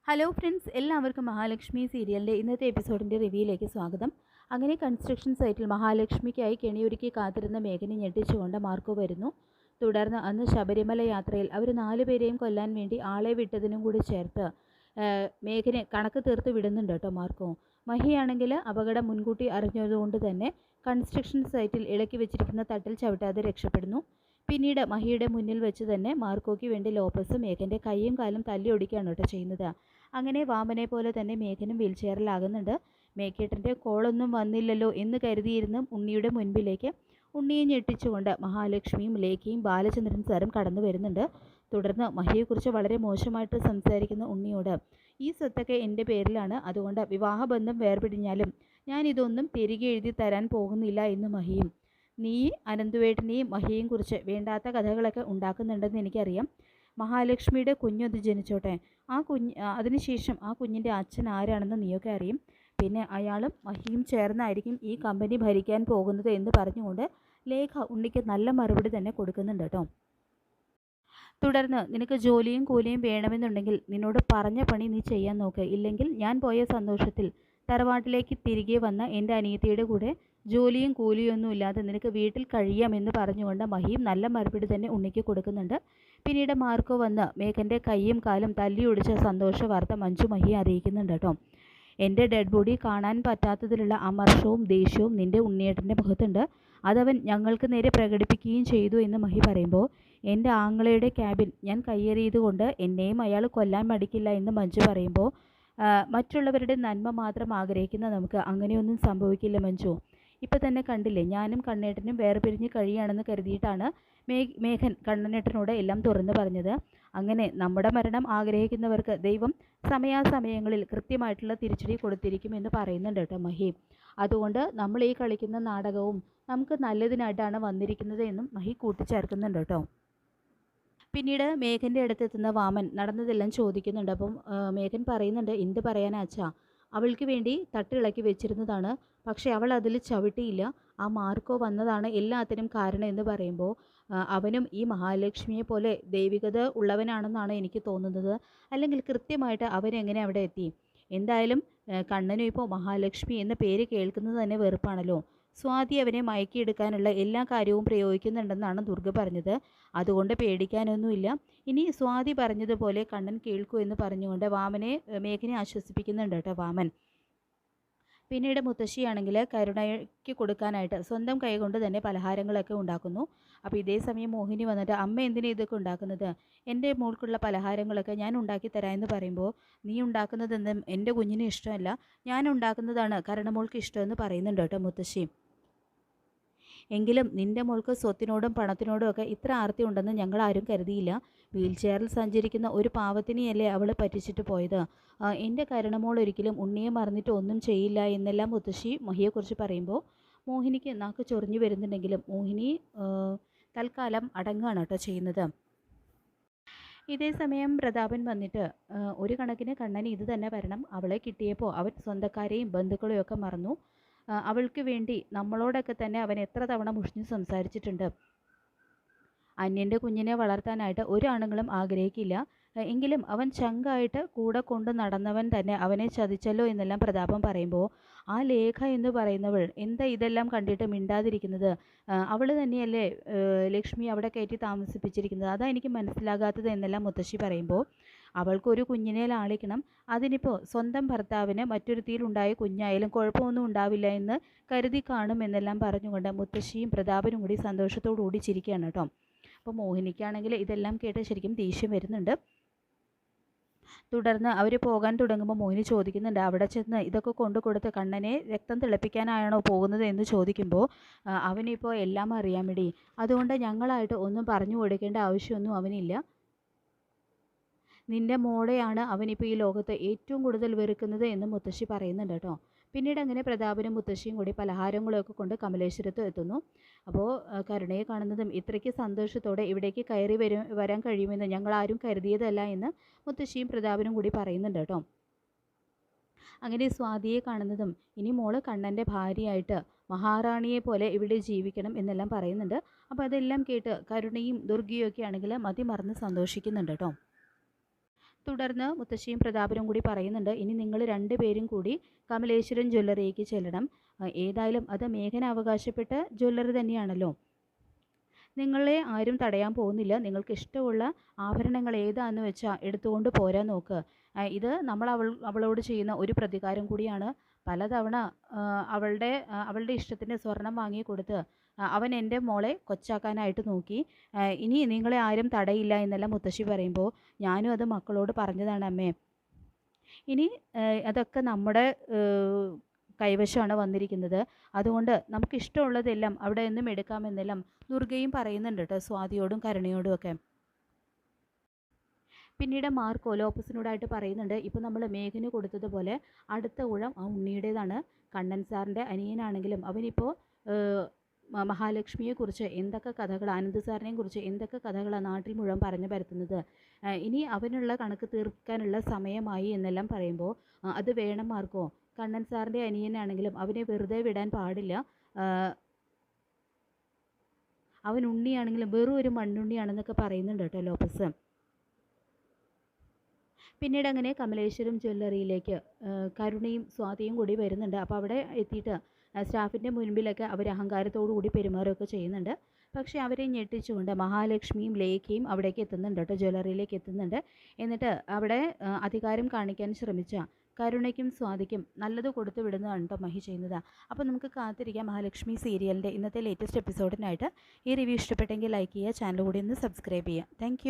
Hello friends, എല്ലാവർക്കും മഹാലക്ഷ്മി സീരിയലിൻ്റെ ഇന്നത്തെ എപ്പിസോഡിൻ്റെ റിവ്യൂയിലേക്ക് സ്വാഗതം. അങ്ങനെ കൺസ്ട്രക്ഷൻ സൈറ്റിൽ മഹാലക്ഷ്മിക്കായി കെണിയൊരുക്കി കാത്തിരുന്ന മേഘനെ ഞെട്ടിച്ചുകൊണ്ട് മാർക്കോ വരുന്നു. തുടർന്ന് അന്ന് ശബരിമല യാത്രയിൽ അവർ 4 പേരെയും കൊല്ലാൻ വേണ്ടി ആളെ വിട്ടതിനും കൂടി ചേർത്ത് മേഘനെ കണക്ക് തീർത്ത് വിടുന്നുണ്ട് കേട്ടോ മാർക്കോ. മഹിയാണെങ്കിൽ അപകടം മുൻകൂട്ടി അറിഞ്ഞതുകൊണ്ട് തന്നെ കൺസ്ട്രക്ഷൻ സൈറ്റിൽ ഇളക്കി വെച്ചിരിക്കുന്ന തട്ടിൽ ചവിട്ടാതെ രക്ഷപ്പെടുന്നു. പിന്നീട് മഹിയുടെ മുന്നിൽ വെച്ച് തന്നെ മാർക്കോയ്ക്ക് വേണ്ടി ലോപ്പസ് മേഘൻ്റെ കൈയും കാലും തല്ലി ഒടിക്കുകയാണ് കേട്ടോ ചെയ്യുന്നത്. അങ്ങനെ വാമനെ പോലെ തന്നെ മേഘനും വീൽ ചെയറിലാകുന്നുണ്ട്. മേഘേട്ടൻ്റെ കോളൊന്നും വന്നില്ലല്ലോ എന്ന് കരുതിയിരുന്ന ഉണ്ണിയുടെ മുൻപിലേക്ക് ഉണ്ണിയെ ഞെട്ടിച്ചുകൊണ്ട് മഹാലക്ഷ്മിയും ലേഖയും ബാലചന്ദ്രൻ സാറും കടന്നു വരുന്നുണ്ട്. തുടർന്ന് മഹിയെക്കുറിച്ച് വളരെ മോശമായിട്ട് സംസാരിക്കുന്ന ഉണ്ണിയോട് ഈ സ്വത്തൊക്കെ എൻ്റെ പേരിലാണ്, അതുകൊണ്ട് വിവാഹബന്ധം വേർപിടിഞ്ഞാലും ഞാൻ ഇതൊന്നും തിരികെ എഴുതി തരാൻ പോകുന്നില്ല എന്ന് മഹിയും. നീ അനന്തുവേട്ടനെയും മഹിയെയും കുറിച്ച് വേണ്ടാത്ത കഥകളൊക്കെ ഉണ്ടാക്കുന്നുണ്ടെന്ന് എനിക്കറിയാം. മഹാലക്ഷ്മിയുടെ കുഞ്ഞൊന്ന് ജനിച്ചോട്ടെ, അതിനുശേഷം ആ കുഞ്ഞിൻ്റെ അച്ഛൻ ആരാണെന്ന് നീയൊക്കെ അറിയും. പിന്നെ അയാളും മഹിയും ചേർന്നായിരിക്കും ഈ കമ്പനി ഭരിക്കാൻ പോകുന്നത് എന്ന് പറഞ്ഞുകൊണ്ട് ലേഖ ഉണ്ണിക്ക് നല്ല മറുപടി തന്നെ കൊടുക്കുന്നുണ്ട് കേട്ടോ. തുടർന്ന് നിനക്ക് ജോലിയും കൂലിയും വേണമെന്നുണ്ടെങ്കിൽ നിന്നോട് പറഞ്ഞ പണി നീ ചെയ്യാൻ നോക്ക്, ഇല്ലെങ്കിൽ ഞാൻ പോയ സന്തോഷത്തിൽ തറവാട്ടിലേക്ക് തിരികെ വന്ന എൻ്റെ അനിയത്തിയുടെ കൂടെ ജോലിയും കൂലിയൊന്നും ഇല്ലാതെ നിനക്ക് വീട്ടിൽ കഴിയാമെന്ന് പറഞ്ഞുകൊണ്ട് മഹിയും നല്ല മറുപടി തന്നെ ഉണ്ണിക്ക് കൊടുക്കുന്നുണ്ട്. പിന്നീട് മാർക്കോ വന്ന് മേഘൻ്റെ കൈയും കാലും തല്ലി ഒടിച്ച സന്തോഷ വാർത്ത മഞ്ജു മഹിയെ അറിയിക്കുന്നുണ്ട് കേട്ടോ. എൻ്റെ ഡെഡ് ബോഡി കാണാൻ പറ്റാത്തതിലുള്ള അമർഷവും ദേഷ്യവും നിൻ്റെ ഉണ്ണിയേട്ടൻ്റെ മുഖത്തുണ്ട്, അതവൻ ഞങ്ങൾക്ക് നേരെ പ്രകടിപ്പിക്കുകയും ചെയ്തു എന്ന് മഹി പറയുമ്പോൾ, എൻ്റെ ആങ്ങളയുടെ ക്യാബിൻ ഞാൻ കയ്യേറിയതുകൊണ്ട് എന്നെയും അയാൾ കൊല്ലാൻ മടിക്കില്ല എന്ന് മഞ്ജു പറയുമ്പോൾ, മറ്റുള്ളവരുടെ നന്മ മാത്രം ആഗ്രഹിക്കുന്ന നമുക്ക് അങ്ങനെയൊന്നും സംഭവിക്കില്ല മഞ്ജു. ഇപ്പം തന്നെ കണ്ടില്ലേ, ഞാനും കണ്ണേട്ടനും വേർപിരിഞ്ഞ് കഴിയുകയാണെന്ന് കരുതിയിട്ടാണ് മേഘൻ കണ്ണനേട്ടനോട് എല്ലാം തുറന്നു പറഞ്ഞത്. അങ്ങനെ നമ്മുടെ മരണം ആഗ്രഹിക്കുന്നവർക്ക് ദൈവം സമയാസമയങ്ങളിൽ കൃത്യമായിട്ടുള്ള തിരിച്ചടി കൊടുത്തിരിക്കുമെന്ന് പറയുന്നുണ്ട് കേട്ടോ മഹി. അതുകൊണ്ട് നമ്മൾ ഈ കളിക്കുന്ന നാടകവും നമുക്ക് നല്ലതിനായിട്ടാണ് വന്നിരിക്കുന്നത് എന്നും മഹി കൂട്ടിച്ചേർക്കുന്നുണ്ട് കേട്ടോ. പിന്നീട് മേഘൻ്റെ അടുത്തെത്തുന്ന വാമൻ നടന്നതെല്ലാം ചോദിക്കുന്നുണ്ട്. അപ്പം മേഘൻ പറയുന്നുണ്ട്, എന്ത് പറയാനാ അച്ഛാ, അവൾക്ക് വേണ്ടി തട്ടിളക്കി വെച്ചിരുന്നതാണ്, പക്ഷേ അവൾ അതിൽ ചവിട്ടിയില്ല. ആ മാർക്കോ വന്നതാണ് എല്ലാത്തിനും കാരണം എന്ന് പറയുമ്പോൾ, അവനും ഈ മഹാലക്ഷ്മിയെ പോലെ ദൈവികത ഉള്ളവനാണെന്നാണ് എനിക്ക് തോന്നുന്നത്. അല്ലെങ്കിൽ കൃത്യമായിട്ട് അവരെങ്ങനെ അവിടെ എത്തി? എന്തായാലും കണ്ണനും ഇപ്പോൾ മഹാലക്ഷ്മി എന്ന പേര് കേൾക്കുന്നത് തന്നെ വെറുപ്പാണല്ലോ. സ്വാതി അവനെ മയക്കിയെടുക്കാനുള്ള എല്ലാ കാര്യവും പ്രയോഗിക്കുന്നുണ്ടെന്നാണ് ദുർഗ പറഞ്ഞത്. അതുകൊണ്ട് പേടിക്കാനൊന്നുമില്ല. ഇനി സ്വാതി പറഞ്ഞതുപോലെ കണ്ണൻ കേൾക്കൂ എന്ന് പറഞ്ഞുകൊണ്ട് മേഘനെ ആശ്വസിപ്പിക്കുന്നുണ്ട് കേട്ടോ വാമൻ. പിന്നീട് മുത്തശ്ശിയാണെങ്കിൽ കരുണയ്ക്ക് കൊടുക്കാനായിട്ട് സ്വന്തം കൈകൊണ്ട് തന്നെ പലഹാരങ്ങളൊക്കെ ഉണ്ടാക്കുന്നു. അപ്പോൾ ഇതേ സമയം മോഹിനി വന്നിട്ട്, അമ്മ എന്തിനാണ് ഇതൊക്കെ ഉണ്ടാക്കുന്നത്? എൻ്റെ മോൾക്കുള്ള പലഹാരങ്ങളൊക്കെ ഞാൻ ഉണ്ടാക്കി തരാമെന്ന് പറയുമ്പോൾ, നീ ഉണ്ടാക്കുന്നതെന്നും എൻ്റെ കുഞ്ഞിന് ഇഷ്ടമല്ല, ഞാൻ ഉണ്ടാക്കുന്നതാണ് കരുണമോൾക്ക് ഇഷ്ടമെന്ന് പറയുന്നുണ്ട് കേട്ടോ മുത്തശ്ശി. എങ്കിലും നിൻ്റെ മോൾക്ക് സ്വത്തിനോടും പണത്തിനോടും ഒക്കെ ഇത്ര ആർത്തി ഉണ്ടെന്ന് ഞങ്ങൾ ആരും കരുതിയില്ല. വീൽ ചെയറിൽ സഞ്ചരിക്കുന്ന ഒരു പാവത്തിനെയല്ലേ അവൾ പറ്റിച്ചിട്ട് പോയത്. എൻ്റെ കരുണമോൾ ഒരിക്കലും ഉണ്ണിയെ മറന്നിട്ട് ഒന്നും ചെയ്യില്ല എന്നെല്ലാം മുത്തശ്ശി മഹിയെക്കുറിച്ച് പറയുമ്പോൾ മോഹിനിക്ക് നാക്ക് ചൊറിഞ്ഞു വരുന്നുണ്ടെങ്കിലും മോഹിനി തൽക്കാലം അടങ്ങുകയാണ് കേട്ടോ ചെയ്യുന്നത്. ഇതേ സമയം പ്രതാപൻ വന്നിട്ട്, ഒരു കണക്കിന് കണ്ണന് ഇത് തന്നെ വരണം. അവളെ കിട്ടിയപ്പോൾ അവൻ സ്വന്തക്കാരെയും ബന്ധുക്കളെയും ഒക്കെ മറന്നു. അവൾക്ക് വേണ്ടി നമ്മളോടൊക്കെ തന്നെ അവൻ എത്ര തവണ മുഷിഞ്ഞ് സംസാരിച്ചിട്ടുണ്ട്. അന്യൻ്റെ കുഞ്ഞിനെ വളർത്താനായിട്ട് ഒരു ആണുങ്ങളും ആഗ്രഹിക്കില്ല. എങ്കിലും അവൻ ചങ്കായിട്ട് കൂടെ കൊണ്ട് നടന്നവൻ തന്നെ അവനെ ചതിച്ചല്ലോ എന്നെല്ലാം പ്രതാപം പറയുമ്പോൾ, ആ ലേഖ എന്ന് പറയുന്നവൾ എന്താ ഇതെല്ലാം കണ്ടിട്ട് മിണ്ടാതിരിക്കുന്നത്? അവൾ തന്നെയല്ലേ ലക്ഷ്മി അവിടെ കയറ്റി താമസിപ്പിച്ചിരിക്കുന്നത്? അതാ എനിക്ക് മനസ്സിലാകാത്തത് എന്നെല്ലാം മുത്തശ്ശി പറയുമ്പോൾ, അവൾക്കൊരു കുഞ്ഞിനെ ലാളിക്കണം, അതിനിപ്പോൾ സ്വന്തം ഭർത്താവിന് മറ്റൊരുത്തിയിലുണ്ടായ കുഞ്ഞായാലും കുഴപ്പമൊന്നും ഉണ്ടാവില്ല എന്ന് കരുതി കാണും എന്നെല്ലാം പറഞ്ഞുകൊണ്ട് മുത്തശ്ശിയും പ്രതാപനും കൂടി സന്തോഷത്തോടു കൂടി ചിരിക്കുകയാണ് കേട്ടോ. അപ്പോൾ മോഹിനിക്കാണെങ്കിൽ ഇതെല്ലാം കേട്ട് ശരിക്കും ദേഷ്യം വരുന്നുണ്ട്. തുടർന്ന് അവർ പോകാൻ തുടങ്ങുമ്പോൾ മോഹിനി ചോദിക്കുന്നുണ്ട്, അവിടെ ചെന്ന് ഇതൊക്കെ കൊണ്ടു കൊടുത്ത് കണ്ണനെ രക്തം തിളപ്പിക്കാനാണോ പോകുന്നത് എന്ന് ചോദിക്കുമ്പോൾ, അവനിപ്പോൾ എല്ലാം അറിയാമെടി, അതുകൊണ്ട് ഞങ്ങളായിട്ട് ഒന്നും പറഞ്ഞു കൊടുക്കേണ്ട ആവശ്യമൊന്നും അവനില്ല. നിൻ്റെ മോളെയാണ് അവനിപ്പോൾ ഈ ലോകത്ത് ഏറ്റവും കൂടുതൽ വെറുക്കുന്നത് എന്ന് മുത്തശ്ശി പറയുന്നുണ്ട് കേട്ടോ. പിന്നീട് അങ്ങനെ പ്രതാപനും മുത്തശ്ശിയും കൂടി പലഹാരങ്ങളൊക്കെ കൊണ്ട് കമലേശ്വരത്ത് എത്തുന്നു. അപ്പോൾ കരുണയെ കാണുന്നതും ഇത്രയ്ക്ക് സന്തോഷത്തോടെ ഇവിടേക്ക് കയറി വരാൻ കഴിയുമെന്ന് ഞങ്ങൾ ആരും കരുതിയതല്ല എന്ന് മുത്തശ്ശിയും പ്രതാപനും കൂടി പറയുന്നുണ്ട് കേട്ടോ. അങ്ങനെ സ്വാതിയെ കാണുന്നതും ഇനി മോള് കണ്ണൻ്റെ ഭാര്യയായിട്ട് മഹാറാണിയെ പോലെ ഇവിടെ ജീവിക്കണം എന്നെല്ലാം പറയുന്നുണ്ട്. അപ്പോൾ അതെല്ലാം കേട്ട് കരുണയും ദുർഗയും ഒക്കെ ആണെങ്കിൽ മതിമറന്ന് സന്തോഷിക്കുന്നുണ്ട് കേട്ടോ. തുടർന്ന് മുത്തശ്ശിയും പ്രതാപനും കൂടി പറയുന്നുണ്ട്, ഇനി നിങ്ങൾ രണ്ടുപേരും കൂടി കമലേശ്വരം ജ്വല്ലറിയിലേക്ക് ചെല്ലണം. ഏതായാലും അത് മേഘന അവകാശപ്പെട്ട ജ്വല്ലറി തന്നെയാണല്ലോ. നിങ്ങളെ ആരും തടയാൻ പോകുന്നില്ല. നിങ്ങൾക്ക് ഇഷ്ടമുള്ള ആഭരണങ്ങൾ ഏതാണെന്ന് വെച്ചാൽ എടുത്തുകൊണ്ട് പോരാൻ നോക്ക്. ഇത് അവളോട് ചെയ്യുന്ന ഒരു പ്രതികാരം കൂടിയാണ്. പലതവണ അവളുടെ ഇഷ്ടത്തിന് സ്വർണം വാങ്ങി കൊടുത്ത് അവൻ എൻ്റെ മോളെ കൊച്ചാക്കാനായിട്ട് നോക്കി. ഇനി നിങ്ങളെ ആരും തടയില്ല എന്നെല്ലാം മുത്തശ്ശി പറയുമ്പോൾ, ഞാനും അത് മക്കളോട് പറഞ്ഞതാണ് അമ്മേ. ഇനി അതൊക്കെ നമ്മുടെ കൈവശമാണ് വന്നിരിക്കുന്നത്. അതുകൊണ്ട് നമുക്കിഷ്ടമുള്ളതെല്ലാം അവിടെ നിന്നും എടുക്കാമെന്നെല്ലാം ദുർഗയും പറയുന്നുണ്ട് കേട്ടോ, സ്വാതിയോടും കരുണയോടും ഒക്കെ. പിന്നീട് മാർക്കോ ലോപ്പസിനോടായിട്ട് പറയുന്നുണ്ട്, ഇപ്പോൾ നമ്മൾ മേഘന് കൊടുത്തതുപോലെ അടുത്ത ഊഴം ആ ഉണ്ണിയുടേതാണ്. കണ്ണൻ സാറിൻ്റെ അനിയനാണെങ്കിലും അവനിപ്പോൾ മഹാലക്ഷ്മിയെക്കുറിച്ച് എന്തൊക്കെ കഥകൾ, ആനന്ദ് സാറിനെയും കുറിച്ച് എന്തൊക്കെ കഥകളാണ് നാട്ടിൽ മുഴുവൻ പറഞ്ഞു പരത്തുന്നത്. ഇനി അവനുള്ള കണക്ക് തീർക്കാനുള്ള സമയമായി എന്നെല്ലാം പറയുമ്പോൾ, അത് വേണം മാർക്കോ. കണ്ണൻ സാറിൻ്റെ അനിയനാണെങ്കിലും അവനെ വെറുതെ വിടാൻ പാടില്ല. അവൻ ഉണ്ണിയാണെങ്കിലും വെറും ഒരു മണ്ണുണ്ണിയാണെന്നൊക്കെ പറയുന്നുണ്ട് കേട്ടോ ലോപ്പസ്. പിന്നീട് അങ്ങനെ കമലേശ്വരം ജ്വല്ലറിയിലേക്ക് കരുണയും സ്വാതിയും കൂടി വരുന്നുണ്ട്. അപ്പോൾ അവിടെ എത്തിയിട്ട് സ്റ്റാഫിൻ്റെ മുൻപിലൊക്കെ അവർ അഹങ്കാരത്തോടു കൂടി പെരുമാറുകയൊക്കെ ചെയ്യുന്നുണ്ട്. പക്ഷേ അവരെ ഞെട്ടിച്ചുകൊണ്ട് മഹാലക്ഷ്മിയും ലേഖയും അവിടേക്ക് എത്തുന്നുണ്ട് കേട്ടോ, ജ്വല്ലറിയിലേക്ക് എത്തുന്നുണ്ട്. എന്നിട്ട് അവിടെ അധികാരം കാണിക്കാൻ ശ്രമിച്ച കരുണയ്ക്കും സ്വാതിക്കും നല്ലത് കൊടുത്തു വിടുന്നതാണ് കേട്ടോ മഹി ചെയ്യുന്നത്. അപ്പോൾ നമുക്ക് കാത്തിരിക്കാം മഹാലക്ഷ്മി സീരിയലിൻ്റെ ഇന്നത്തെ ലേറ്റസ്റ്റ് എപ്പിസോഡിനായിട്ട്. ഈ റിവ്യൂ ഇഷ്ടപ്പെട്ടെങ്കിൽ ലൈക്ക് ചെയ്യുക, ചാനൽ കൂടി ഒന്ന് സബ്സ്ക്രൈബ് ചെയ്യുക. താങ്ക്